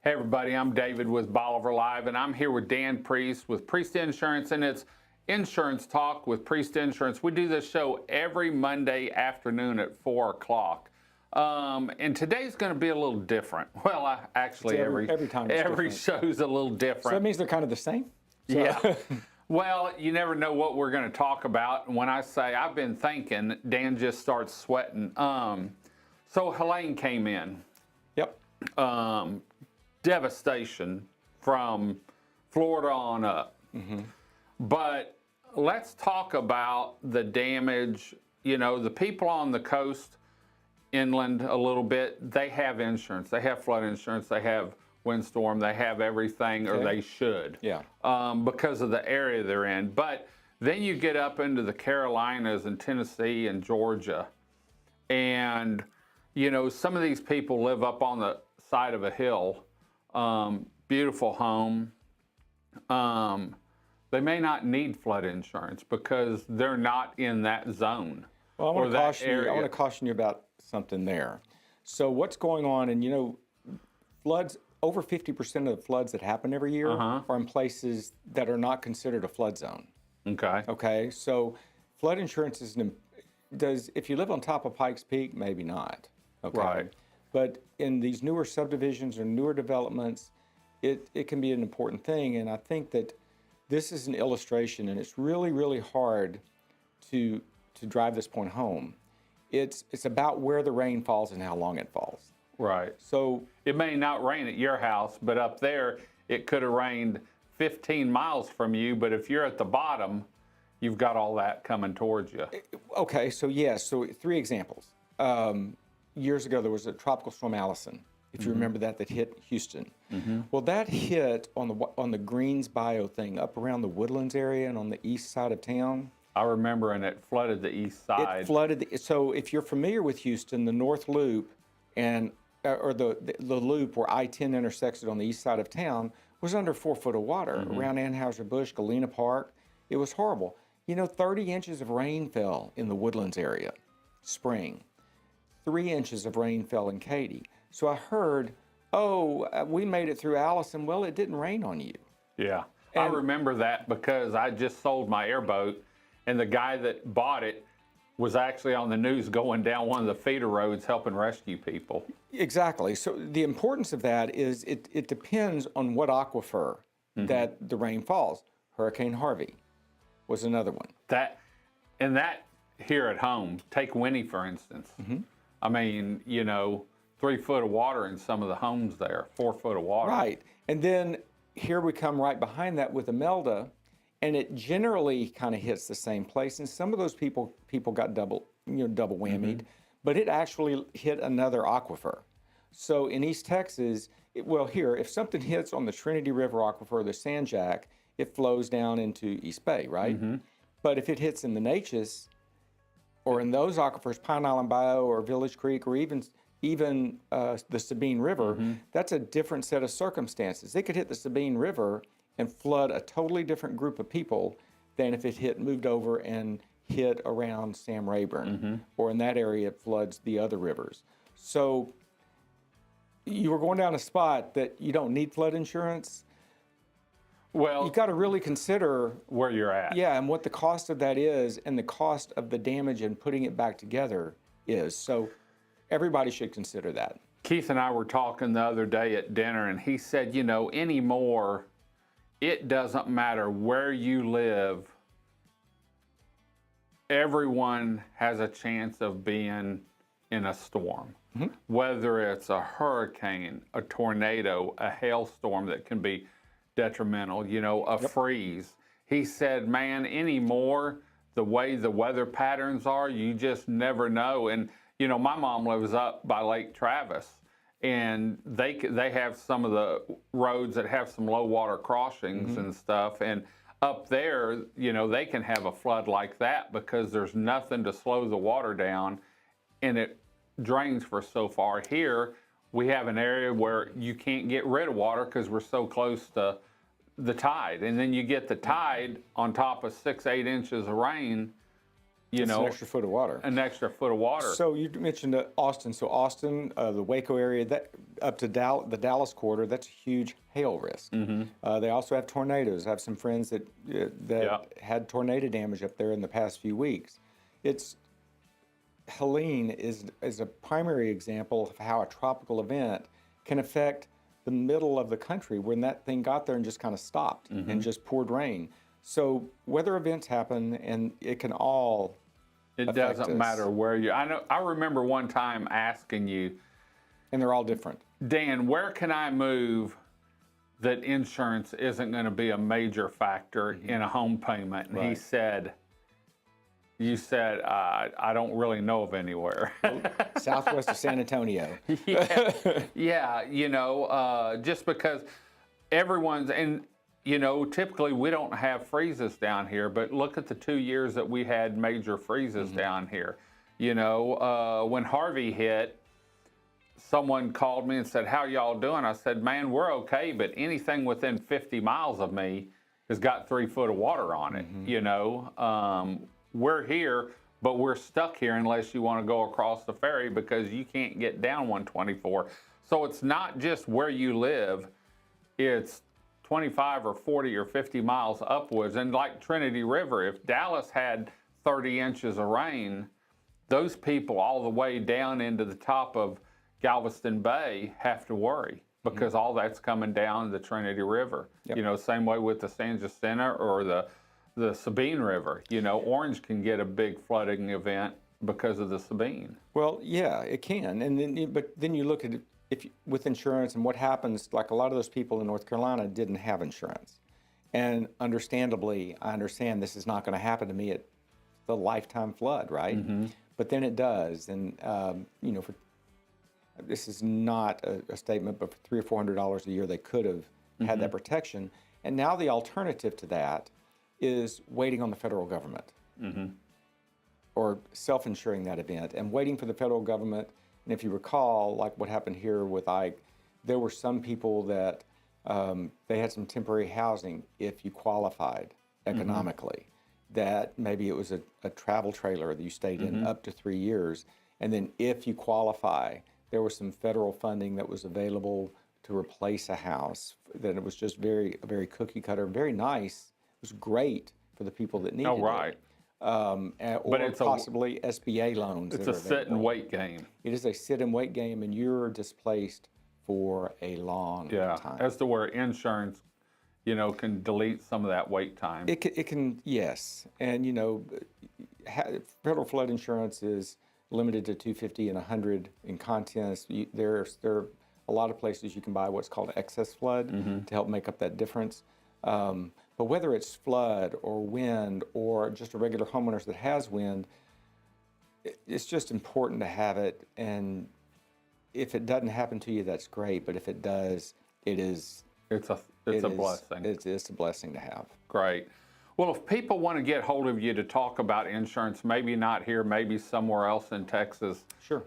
Hey everybody, I'm David with Bolivar Live, and I'm here with Dan Priest with Priest Insurance, and it's Insurance Talk with Priest Insurance. We do this show every Monday afternoon at 4 o'clock. And today's going to be a little different. Well, actually, every time every show's a little different. So that means they're kind of the same? Yeah. Well, you never know what we're going to talk about. When I say I've been thinking, Dan just starts sweating. So Helene came in. Yep. Devastation from Florida on up. But let's talk about the damage. You know, the people on the coast, inland a little bit, they have insurance. They have flood insurance. They have windstorm. They have everything, or they should. Yeah. Because of the area they're in. But then you get up into the Carolinas and Tennessee and Georgia, and you know, some of these people live up on the side of a hill. Beautiful home. They may not need flood insurance because they're not in that zone. Well, I want to caution you about something there. So what's going on, and you know, floods, over 50% of the floods that happen every year are in places that are not considered a flood zone. Okay, so flood insurance if you live on top of Pikes Peak, maybe not. Okay. Right. But in these newer subdivisions or newer developments, it can be an important thing. And I think that this is an illustration, and it's really, really hard to drive this point home. It's about where the rain falls and how long it falls. Right. So it may not rain at your house, but up there it could have rained 15 miles from you. But if you're at the bottom, you've got all that coming towards you. Okay, so yes, so 3 examples. Years ago, there was a tropical storm Allison, if you remember that hit Houston. Well, that hit on the Greens Bayou thing up around the Woodlands area and on the east side of town. I remember, and it flooded the east side. It flooded. So if you're familiar with Houston, the North Loop or the loop where I-10 intersects it on the east side of town was under 4 foot of water around Anheuser-Busch, Galena Park. It was horrible. You know, 30 inches of rain fell in the Woodlands area, spring. 3 inches of rain fell in Katy. So I heard, we made it through Allison. Well, it didn't rain on you. Yeah, I remember that because I just sold my airboat, and the guy that bought it was actually on the news going down one of the feeder roads helping rescue people. Exactly. So the importance of that is it depends on what aquifer that the rain falls. Hurricane Harvey was another one. That here at home, take Winnie for instance. I mean, you know, 3 foot of water in some of the homes there, 4 foot of water. Right. And then here we come right behind that with Imelda, and it generally kind of hits the same place. And some of those people got double whammied, but it actually hit another aquifer. So in East Texas, if something hits on the Trinity River aquifer, the San Jac, it flows down into East Bay, right? But if it hits in the Neches, or in those aquifers, Pine Island Bayou or Village Creek, or even the Sabine River, that's a different set of circumstances. They could hit the Sabine River and flood a totally different group of people than if it moved over and hit around Sam Rayburn, or in that area it floods the other rivers. So you were going down a spot that you don't need flood insurance. Well, you got to really consider where you're at. Yeah, and what the cost of that is, and the cost of the damage and putting it back together is. So everybody should consider that. Keith and I were talking the other day at dinner, and he said, you know, anymore, it doesn't matter where you live. Everyone has a chance of being in a storm, whether it's a hurricane, a tornado, a hailstorm that can be detrimental, you know, a freeze. He said, man, anymore, the way the weather patterns are, you just never know. And, you know, my mom lives up by Lake Travis, and they have some of the roads that have some low water crossings and stuff. And up there, you know, they can have a flood like that because there's nothing to slow the water down, and it drains for so far. Here, we have an area where you can't get rid of water because we're so close to the tide. And then you get the tide on top of 6-8 inches of rain, you It's know, an extra foot of water. an extra foot of water. So you mentioned Austin. So Austin, the Waco area, that up to the Dallas quarter, that's a huge hail risk. They also have tornadoes. I have some friends that had tornado damage up there in the past few weeks. Helene is a primary example of how a tropical event can affect the middle of the country when that thing got there and just kind of stopped and just poured rain. So weather events happen, and it can all It doesn't matter where you. I remember one time asking you, and they're all different. Dan, where can I move that insurance isn't going to be a major factor in a home payment? And he said, you said, I don't really know of anywhere. Southwest of San Antonio. Yeah, you know, just because everyone's, and you know, typically we don't have freezes down here, but look at the 2 years that we had major freezes down here. You know, when Harvey hit, someone called me and said, how y'all doing? I said, man, we're okay, but anything within 50 miles of me has got 3 foot of water on it. You know, we're here, but we're stuck here unless you want to go across the ferry because you can't get down 124. So it's not just where you live, it's 25 or 40 or 50 miles upwards. And like Trinity River, if Dallas had 30 inches of rain, those people all the way down into the top of Galveston Bay have to worry because all that's coming down the Trinity River. You know, same way with the San Jacinto or the Sabine River. You know, Orange can get a big flooding event because of the Sabine. Well, yeah, it can. And then, but then you look at it with insurance and what happens. Like a lot of those people in North Carolina didn't have insurance, and understandably, I understand this is not going to happen to me at the lifetime flood, right? But then it does, and you know, this is not a statement, but for $300 or $400 a year, they could have had that protection. And now the alternative to that is waiting on the federal government or self-insuring that event and waiting for the federal government. And if you recall, like what happened here with Ike, there were some people that they had some temporary housing if you qualified economically, that maybe it was a travel trailer that you stayed in up to 3 years. And then if you qualify, there was some federal funding that was available to replace a house. Then it was just very cookie cutter, very nice. It was great for the people that needed it. Or it's possibly SBA loans. It's a sit and wait game. It is a sit and wait game, and you're displaced for a long time. As to where insurance, you know, can delete some of that wait time. It can, yes. And, you know, federal flood insurance is limited to $250 and $100 in contents. There are a lot of places you can buy what's called excess flood to help make up that difference. But whether it's flood or wind or just a regular homeowners that has wind, it's just important to have it. And if it doesn't happen to you, that's great. But if it does, it's a blessing. It's a blessing to have. Great. Well, if people want to get hold of you to talk about insurance, maybe not here, maybe somewhere else in Texas. Sure.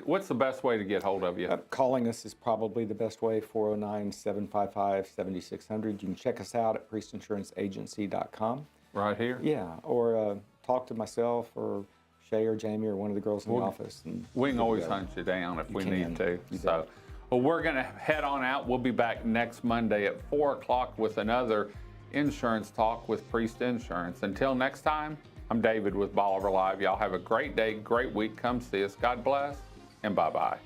What's the best way to get hold of you? Calling us is probably the best way, 409-755-7600. You can check us out at priestinsuranceenagency.com. Right here? Yeah, or talk to myself or Shay or Jamie or one of the girls in the office. And we can always hunt you down if we need to. So, well, we're going to head on out. We'll be back next Monday at 4 o'clock with another Insurance Talk with Priest Insurance. Until next time, I'm David with Bolivar Live. Y'all have a great day, great week. Come see us. God bless, and bye-bye.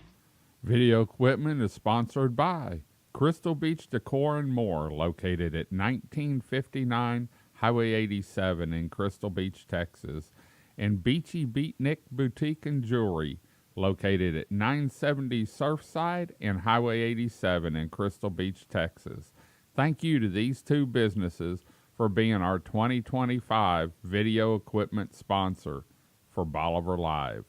Video equipment is sponsored by Crystal Beach Decor and More, located at 1959 Highway 87 in Crystal Beach, Texas, and Beachy Beatnik Boutique and Jewelry, located at 970 Surfside and Highway 87 in Crystal Beach, Texas. Thank you to these two businesses for being our 2025 video equipment sponsor for Bolivar Live.